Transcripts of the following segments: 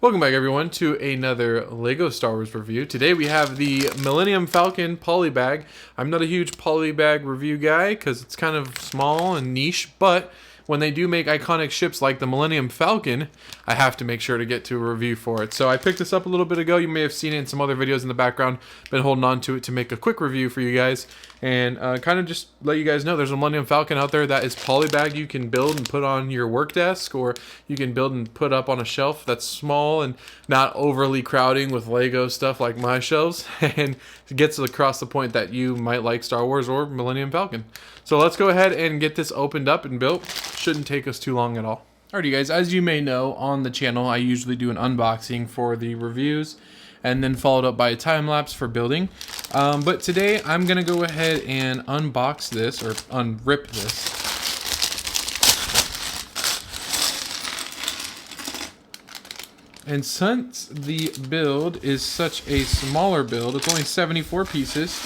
Welcome back everyone to another LEGO Star Wars review. Today we have the Millennium Falcon Polybag. I'm not a huge Polybag review guy because it's kind of small and niche, but when they do make iconic ships like the Millennium Falcon, I have to make sure to get to a review for it. So I picked this up a little bit ago. You may have seen it in some other videos in the background. Been holding on to it to make a quick review for you guys and kind of just let you guys know there's a Millennium Falcon out there that is Polybag. You can build and put on your work desk, or you can build and put up on a shelf that's small and not overly crowding with Lego stuff like my shelves, and it gets across the point that you might like Star Wars or Millennium Falcon. So let's go ahead and get this opened up and built. Shouldn't take us too long at all. Alrighty guys, as you may know, on the channel I usually do an unboxing for the reviews and then followed up by a time lapse for building. But today I'm gonna go ahead and unbox this, or unrip this. And since the build is such a smaller build, it's only 74 pieces.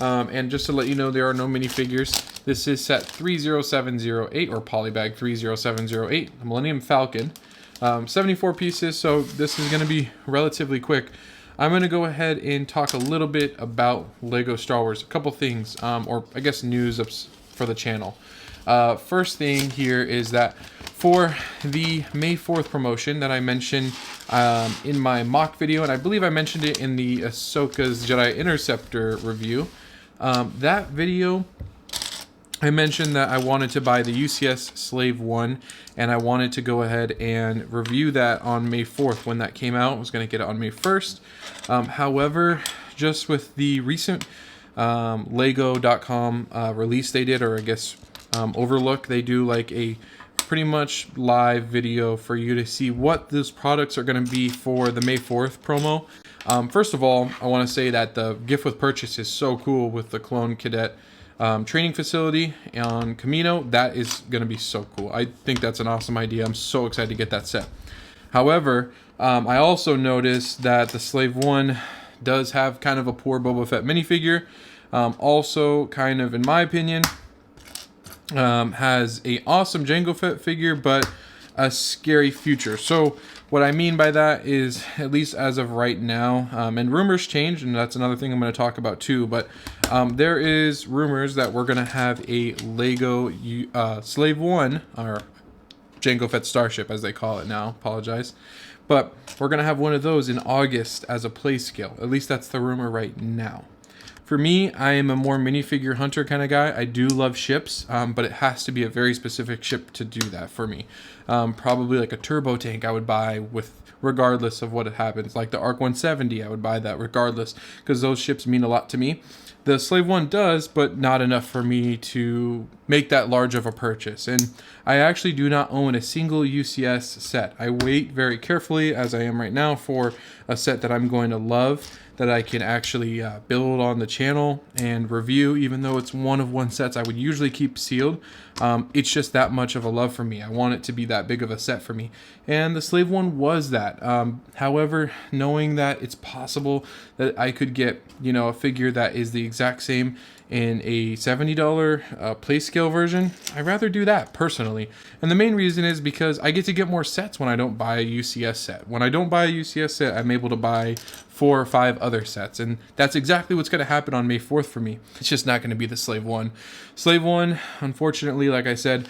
And just to let you know, there are no minifigures. This is set 30708, or Polybag 30708, the Millennium Falcon. 74 pieces, so this is going to be relatively quick. I'm going to go ahead and talk a little bit about LEGO Star Wars. A couple things, or I guess news for the channel. First thing here is that for the May 4th promotion that I mentioned in my mock video, and I believe I mentioned it in the Ahsoka's Jedi Interceptor review, that video I mentioned that I wanted to buy the UCS Slave 1, and I wanted to go ahead and review that on May 4th when that came out. I was going to get it on May 1st. However, just with the recent Lego.com release they did, or I guess Overlook, they do like a pretty much live video for you to see what those products are going to be for the May 4th promo. First of all, I want to say that the gift with purchase is so cool with the Clone Cadet training facility on Camino. That is going to be so cool. I think that's an awesome idea. I'm so excited to get that set. However, I also noticed that the Slave 1 does have kind of a poor Boba Fett minifigure. Also, kind of, in my opinion, has a awesome Jango Fett figure, but a scary future. So what I mean by that is, at least as of right now, and rumors change, and that's another thing I'm going to talk about too, but there is rumors that we're going to have a Lego Slave 1, or Jango Fett Starship as they call it now, apologize, but we're going to have one of those in August as a play scale. At least that's the rumor right now. For me, I am a more minifigure hunter kind of guy. I do love ships, but it has to be a very specific ship to do that for me. Probably like a turbo tank I would buy with, regardless of what happens. Like the ARC 170, I would buy that regardless, because those ships mean a lot to me. The Slave 1 does, but not enough for me to make that large of a purchase. And I actually do not own a single UCS set. I wait very carefully, as I am right now, for a set that I'm going to love, that I can actually build on the channel and review. Even though it's one of one sets I would usually keep sealed, it's just that much of a love for me. I want it to be that big of a set for me, and the Slave 1 was that. However, knowing that it's possible that I could get, you know, a figure that is the exact same in a $70 play scale version, I'd rather do that personally. And the main reason is because I get to get more sets when I don't buy a UCS set. When I don't buy a UCS set, I'm able to buy 4 or 5 other sets, and that's exactly what's going to happen on May 4th for me. It's just not going to be the Slave 1. Slave 1, unfortunately, like I said,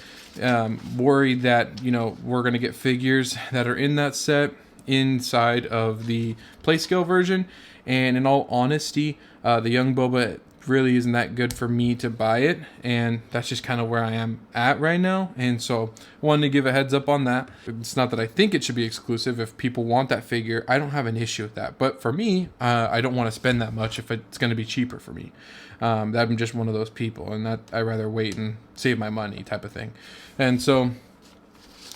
worried that, you know, we're going to get figures that are in that set inside of the play scale version, and in all honesty, the young Boba really isn't that good for me to buy it, and that's just kind of where I am at right now. And so I wanted to give a heads up on that. It's not that I think it should be exclusive. If people want that figure, I don't have an issue with that, but for me, I don't want to spend that much if it's going to be cheaper for me. I'm just one of those people, and that I rather wait and save my money type of thing. And so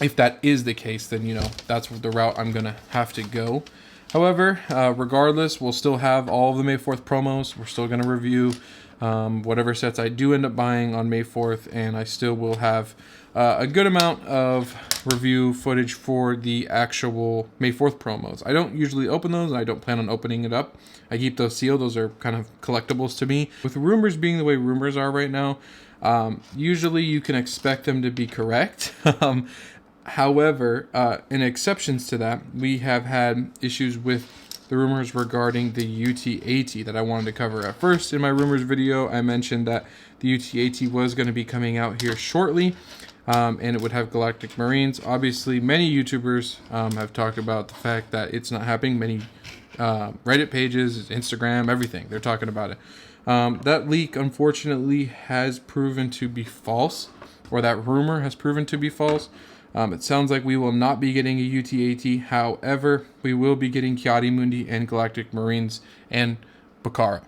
if that is the case, then, you know, that's the route I'm gonna have to go. However, regardless, we'll still have all of the May 4th promos. We're still going to review whatever sets I do end up buying on May 4th, and I still will have a good amount of review footage for the actual May 4th promos. I don't usually open those, and I don't plan on opening it up. I keep those sealed. Those are kind of collectibles to me. With rumors being the way rumors are right now, usually you can expect them to be correct. However, in exceptions to that, we have had issues with the rumors regarding the UT-80 that I wanted to cover. At first, in my rumors video, I mentioned that the UT-80 was going to be coming out here shortly, and it would have Galactic Marines. Obviously, many YouTubers have talked about the fact that it's not happening. Many Reddit pages, Instagram, everything, they're talking about it. That leak, unfortunately, has proven to be false, or that rumor has proven to be false. It sounds like we will not be getting a UT-80. However, we will be getting Ki-Adi-Mundi and Galactic Marines and Bakara,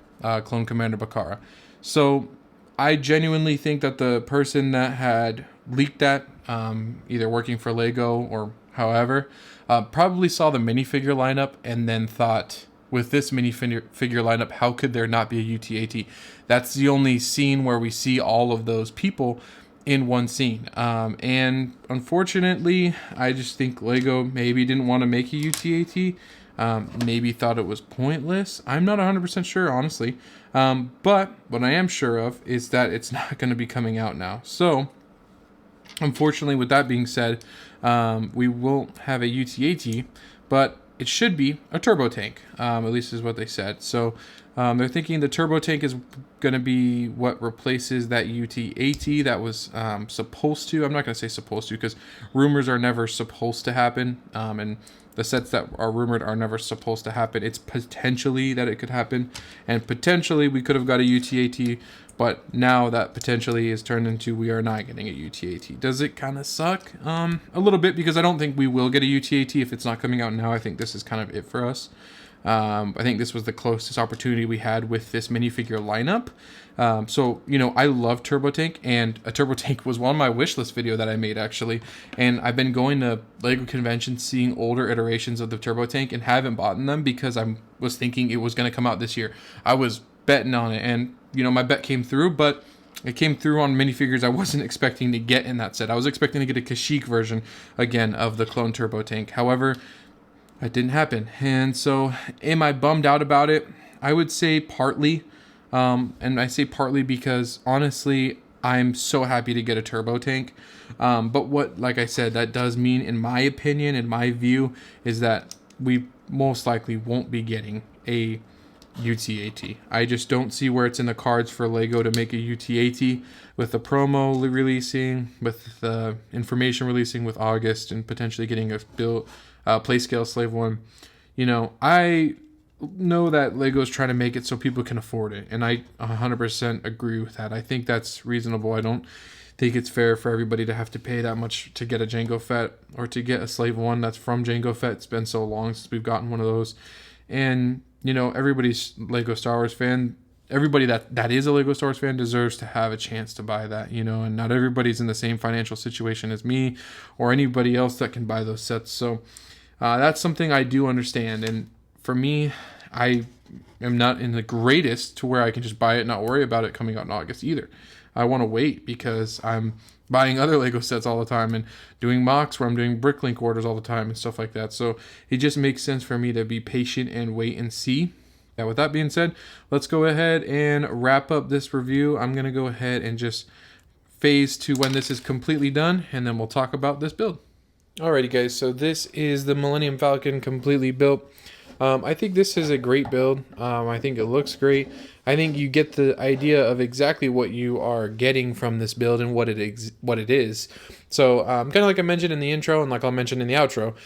Clone Commander Bakara. So I genuinely think that the person that had leaked that, either working for Lego or however, probably saw the minifigure lineup and then thought, with this minifigure lineup, how could there not be a UT-80? That's the only scene where we see all of those people in one scene. And unfortunately, I just think Lego maybe didn't want to make a UT-80. Maybe thought it was pointless. I'm not 100% sure, honestly. But what I am sure of is that it's not going to be coming out now. So, unfortunately, with that being said, we won't have a UT-80, but it should be a turbo tank, at least is what they said. So they're thinking the turbo tank is going to be what replaces that UT-80 that was supposed to. I'm not going to say supposed to because rumors are never supposed to happen. And the sets that are rumored are never supposed to happen. It's potentially that it could happen. And potentially we could have got a UT-80. But now that potentially is turned into we are not getting a UT-80. Does it kind of suck? A little bit, because I don't think we will get a UT-80 if it's not coming out now. I think this is kind of it for us. I think this was the closest opportunity we had with this minifigure lineup. So, you know, I love Turbo Tank, and a Turbo Tank was one of my wish list video that I made, actually. And I've been going to LEGO conventions, seeing older iterations of the Turbo Tank, and haven't bought them because I was thinking it was going to come out this year. I was betting on it, and, you know, my bet came through, but it came through on minifigures I wasn't expecting to get in that set. I was expecting to get a Kashyyyk version, again, of the clone Turbo Tank. However, that didn't happen. And so, am I bummed out about it? I would say partly. And I say partly because, honestly, I'm so happy to get a turbo tank. But what, like I said, that does mean, in my opinion, in my view, is that we most likely won't be getting a UT-80. I just don't see where it's in the cards for Lego to make a UT-80 with the promo releasing, with the information releasing with August, and potentially getting a build play scale Slave One. You know, I know that Lego's trying to make it so people can afford it, and I 100% agree with that. I think that's reasonable. I don't think it's fair for everybody to have to pay that much to get a Jango Fett or to get a Slave One that's from Jango Fett. It's been so long since we've gotten one of those, and you know, everybody's Lego Star Wars fan. Everybody that is a Lego Star Wars fan deserves to have a chance to buy that, you know, and not everybody's in the same financial situation as me or anybody else that can buy those sets. So that's something I do understand. And for me, I am not in the greatest to where I can just buy it and not worry about it coming out in August either. I want to wait because I'm buying other Lego sets all the time and doing mocks where I'm doing Bricklink orders all the time and stuff like that. So it just makes sense for me to be patient and wait and see. Now, with that being said, let's go ahead and wrap up this review. I'm going to go ahead and just phase to when this is completely done, and then we'll talk about this build. Alrighty guys, so this is the Millennium Falcon completely built. I think this is a great build. I think it looks great. I think you get the idea of exactly what you are getting from this build and what it is. So kind of like I mentioned in the intro and like I'll mention in the outro,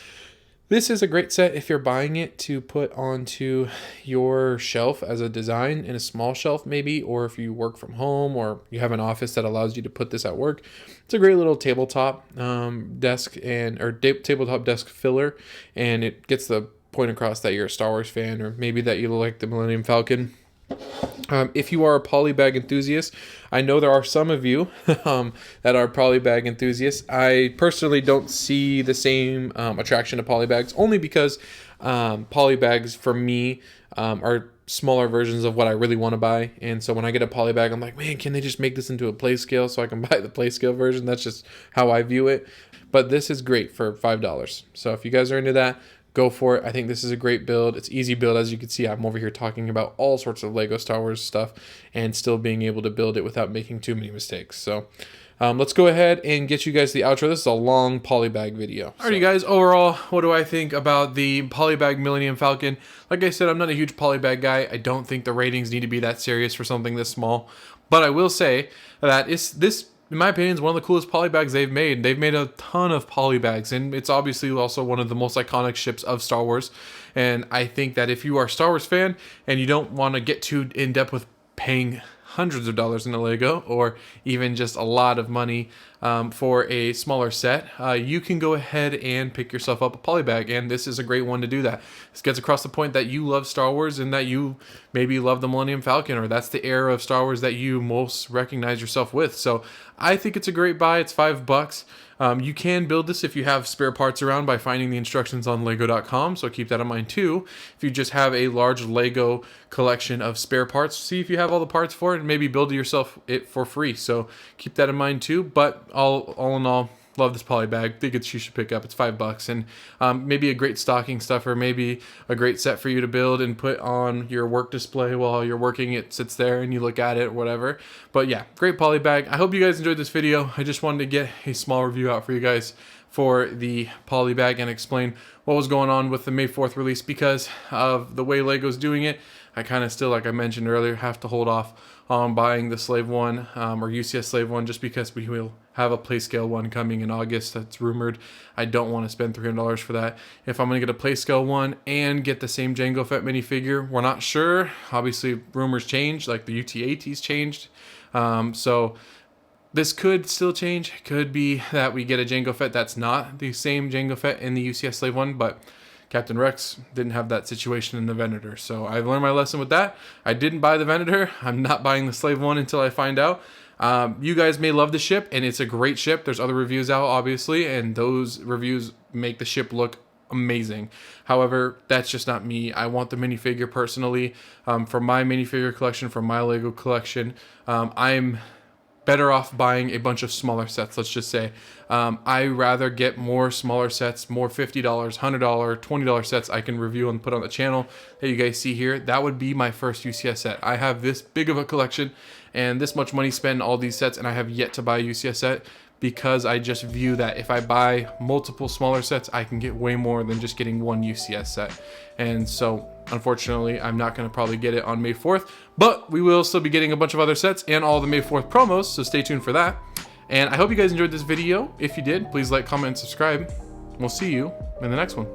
this is a great set if you're buying it to put onto your shelf as a design in a small shelf maybe, or if you work from home or you have an office that allows you to put this at work. It's a great little tabletop desk or tabletop desk filler, and it gets the point across that you're a Star Wars fan, or maybe that you like the Millennium Falcon. If you are a Polybag enthusiast, I know there are some of you that are Polybag enthusiasts. I personally don't see the same attraction to Polybags, only because Polybags for me are smaller versions of what I really want to buy. And so when I get a Polybag, I'm like, man, can they just make this into a play scale so I can buy the play scale version? That's just how I view it. But this is great for $5. So if you guys are into that, go for it. I think this is a great build. It's easy build. As you can see, I'm over here talking about all sorts of Lego Star Wars stuff and still being able to build it without making too many mistakes. So let's go ahead and get you guys the outro. This is a long Polybag video. Alrighty guys, overall, what do I think about the Polybag Millennium Falcon? Like I said, I'm not a huge Polybag guy. I don't think the ratings need to be that serious for something this small. But I will say that this, in my opinion, is one of the coolest polybags they've made. They've made a ton of polybags, and it's obviously also one of the most iconic ships of Star Wars. And I think that if you are a Star Wars fan and you don't want to get too in-depth with paying hundreds of dollars in a Lego, or even just a lot of money for a smaller set, you can go ahead and pick yourself up a polybag, and this is a great one to do that. This gets across the point that you love Star Wars and that you maybe love the Millennium Falcon, or that's the era of Star Wars that you most recognize yourself with. So I think it's a great buy. It's $5. You can build this if you have spare parts around by finding the instructions on lego.com, so keep that in mind too. If you just have a large Lego collection of spare parts, see if you have all the parts for it and maybe build it yourself for free. So keep that in mind too. But all in all, love this poly bag. Think you should pick up. It's $5, and maybe a great stocking stuffer, maybe a great set for you to build and put on your work display while you're working. It sits there and you look at it or whatever. But yeah, great poly bag. I hope you guys enjoyed this video. I just wanted to get a small review out for you guys for the poly bag and explain what was going on with the May 4th release. Because of the way Lego's doing it, I kind of still, like I mentioned earlier, have to hold off on buying the Slave one or UCS Slave one, just because we will have a play scale one coming in August that's rumored. I don't want to spend $300 for that. If I'm going to get a play scale one and get the same Jango Fett minifigure, we're not sure. Obviously, rumors change, like the UT-AT's changed. So this could still change. It could be that we get a Jango Fett that's not the same Jango Fett in the UCS Slave one, but Captain Rex didn't have that situation in the Venator. So I've learned my lesson with that. I didn't buy the Venator. I'm not buying the Slave one until I find out. You guys may love the ship, and it's a great ship. There's other reviews out, obviously, and those reviews make the ship look amazing. However, that's just not me. I want the minifigure personally. From my minifigure collection, from my Lego collection, I'm better off buying a bunch of smaller sets, let's just say. I rather get more smaller sets, more $50, $100, $20 sets I can review and put on the channel that you guys see here. That would be my first UCS set. I have this big of a collection and this much money spent on all these sets, and I have yet to buy a UCS set, because I just view that if I buy multiple smaller sets, I can get way more than just getting one UCS set. And so unfortunately, I'm not going to probably get it on May 4th, but we will still be getting a bunch of other sets and all the May 4th promos, so stay tuned for that. And I hope you guys enjoyed this video. If you did, please like, comment, and subscribe. We'll see you in the next one.